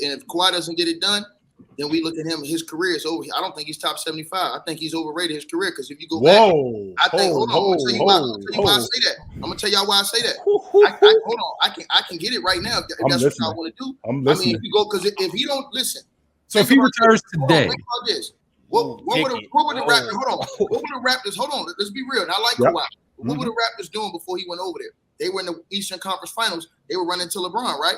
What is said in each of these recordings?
if Kawhi doesn't get it done, then we look at him. His career is over. I don't think he's top 75. I think he's overrated his career because if you go back, I think. Hold on, I'm gonna tell you why I say that. I'm gonna tell y'all why I say that. Hold on, I can get it right now. If that's what I want to do. I mean, if you go because if he don't listen. So if he retires today, think about this. What would the Raptors? Hold on. What would the Raptors? Hold on. Let's be real. And I like Kawhi. What were the Raptors doing before he went over there? They were in the Eastern Conference Finals. They were running to LeBron, right?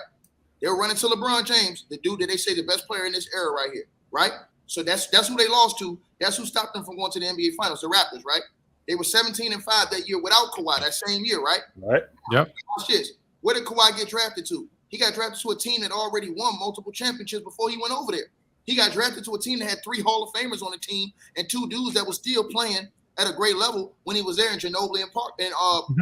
They were running to LeBron James, the dude that they say the best player in this era right here, right? So that's who they lost to. That's who stopped them from going to the NBA Finals, the Raptors, right? They were 17-5 that year without Kawhi, that same year, right? Right. Yep. Watch this. Where did Kawhi get drafted to? He got drafted to a team that already won multiple championships before he went over there. He got drafted to a team that had 3 Hall of Famers on the team and 2 dudes that were still playing at a great level when he was there in Ginobili and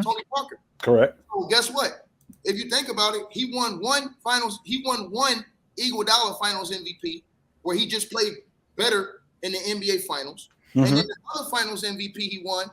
Tony Parker. Correct. So guess what? If you think about it, he won one Iguodala Finals MVP where he just played better in the NBA Finals. And then the other Finals MVP he won,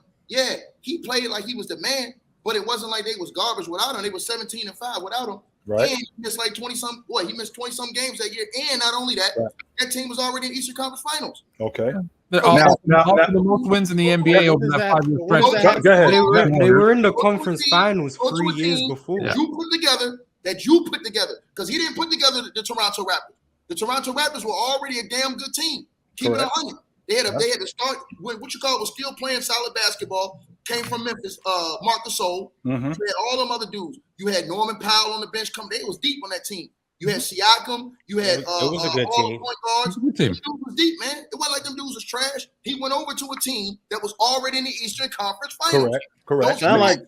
he played like he was the man, but it wasn't like they was garbage without him. They were 17-5 without him. Right. And he missed like 20-some. Boy, he missed 20-some games that year. And not only that, that team was already in Eastern Conference Finals. Okay. Now, the most wins in the NBA over that 5-year stretch. Go ahead. They were in the conference finals 3 years before. You put together, because he didn't put together the Toronto Raptors. The Toronto Raptors were already a damn good team. Keep it 100. They had to start with what you call was still playing solid basketball. Came from Memphis, Marc Gasol. You had all them other dudes. You had Norman Powell on the bench. They was deep on that team. You had Siakam. You had it was a good all team. the point guards. Good team. The dude was deep, man. It wasn't like them dudes was trash. He went over to a team that was already in the Eastern Conference Finals. Correct. Sound like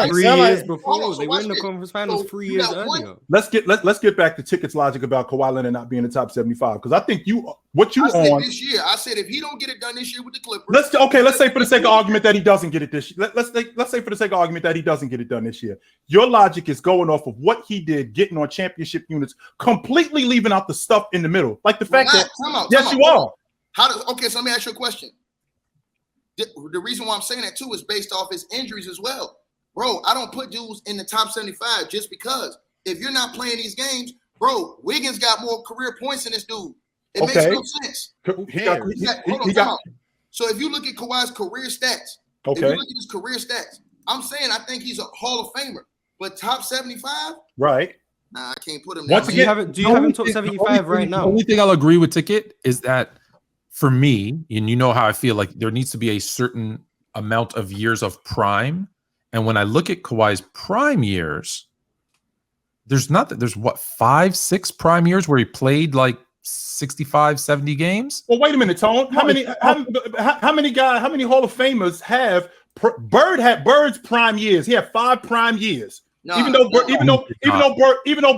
3 years before. They were in the conference finals 3 years earlier. Let's get back to Ticket's logic about Kawhi Leonard not being in the top 75 because I think I said this year. I said if he don't get it done this year with the Clippers. Let's say for the sake of argument that he doesn't get it this year. Let's say for the sake of argument that he doesn't get it done this year. Your logic is going off of what he did, getting on championship units, completely leaving out the stuff in the middle, like the fact that you are. Okay, so let me ask you a question. The reason why I'm saying that too is based off his injuries as well. Bro, I don't put dudes in the top 75 just because. If you're not playing these games, bro, Wiggins got more career points than this dude. It makes no sense. So if you look at Kawhi's career stats, if you look at his career stats, I'm saying I think he's a Hall of Famer. But top 75? Right. Nah, I can't put him there. Do you have him top 75 right now? The only thing I'll agree with Ticket is that for me, and you know how I feel, like there needs to be a certain amount of years of prime. And when I look at Kawhi's prime years, there's 5, 6 prime years where he played like 65, 70 games. Well, wait a minute, Tone. How many Hall of Famers have Bird had Bird's prime years? He had 5 prime years. Even though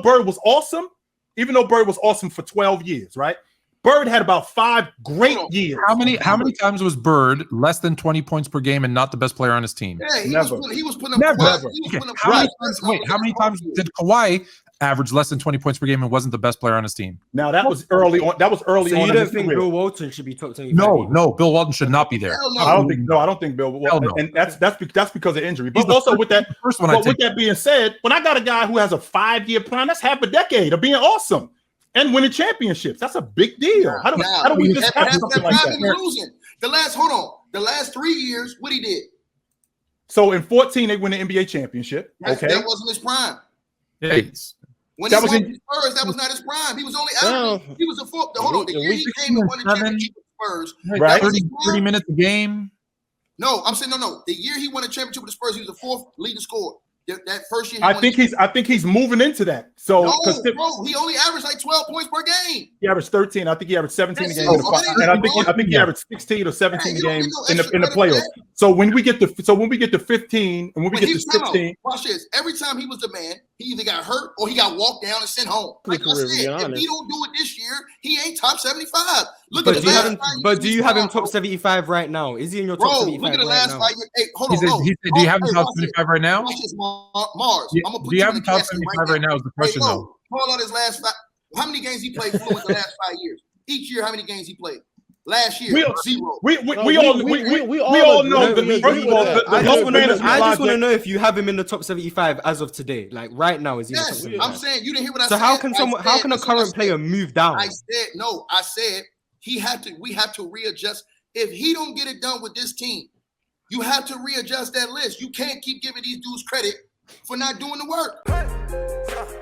Bird was awesome for 12 years, right? Bird had about 5 great years. How many times was Bird less than 20 points per game and not the best player on his team? Yeah, he was putting up Never. How many times did Kawhi average less than 20 points per game and wasn't the best player on his team? Now that was early on. So you don't think Bill Walton should be top 25? No, Bill Walton should not be there. I don't think Bill Walton. And that's because of injury. But also with that being said, when I got a guy who has a 5-year prime, that's half a decade of being awesome and winning championships. That's a big deal. How do we just have something like that? Losing. The last 3 years, what he did. So in 14, they win the NBA championship. That wasn't his prime. Yes. When he won the Spurs, that was not his prime. He was only averaging. He was a fourth. Hold on. The year he came and won the championship with Spurs, right? 30 minutes a game. No, I'm saying no. The year he won the championship with the Spurs, he was the 4th leading scorer. That first year, I think he's moving into that. So, bro, he only averaged like 12 points per game. He averaged 13. I think he averaged 17 a game, and I think he averaged 16 or 17 a game in the playoffs. So when we get to 15, and when we get to 16, watch this. Every time he was the man, he either got hurt or he got walked down and sent home. Like I said, if he don't do it this year, he ain't top 75. But do you have him top 75 right now? Is he in your top 75 look at the right last now? 5 years. Hey, hold on. Do you have him top 75 right now? Watch this, Mars. I'm gonna put do you have him top 75 right now? Is the question though? Call out his last 5. How many games he played fluent the last 5 years? Each year, how many games he played? Last year, zero. We all know that. First of all, I just want to know if you have him in the top 75 as of today. Like right now, is he in the top 75? I'm saying you didn't hear what I said. So how can a current player move down? I said we have to readjust. If he don't get it done with this team, you have to readjust that list. You can't keep giving these dudes credit for not doing the work.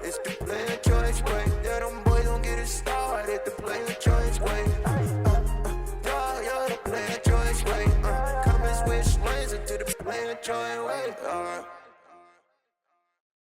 It's the player choice way. Yeah, them boys don't get it started. The player choice way. The player choice way. Come and switch lanes into the player choice way.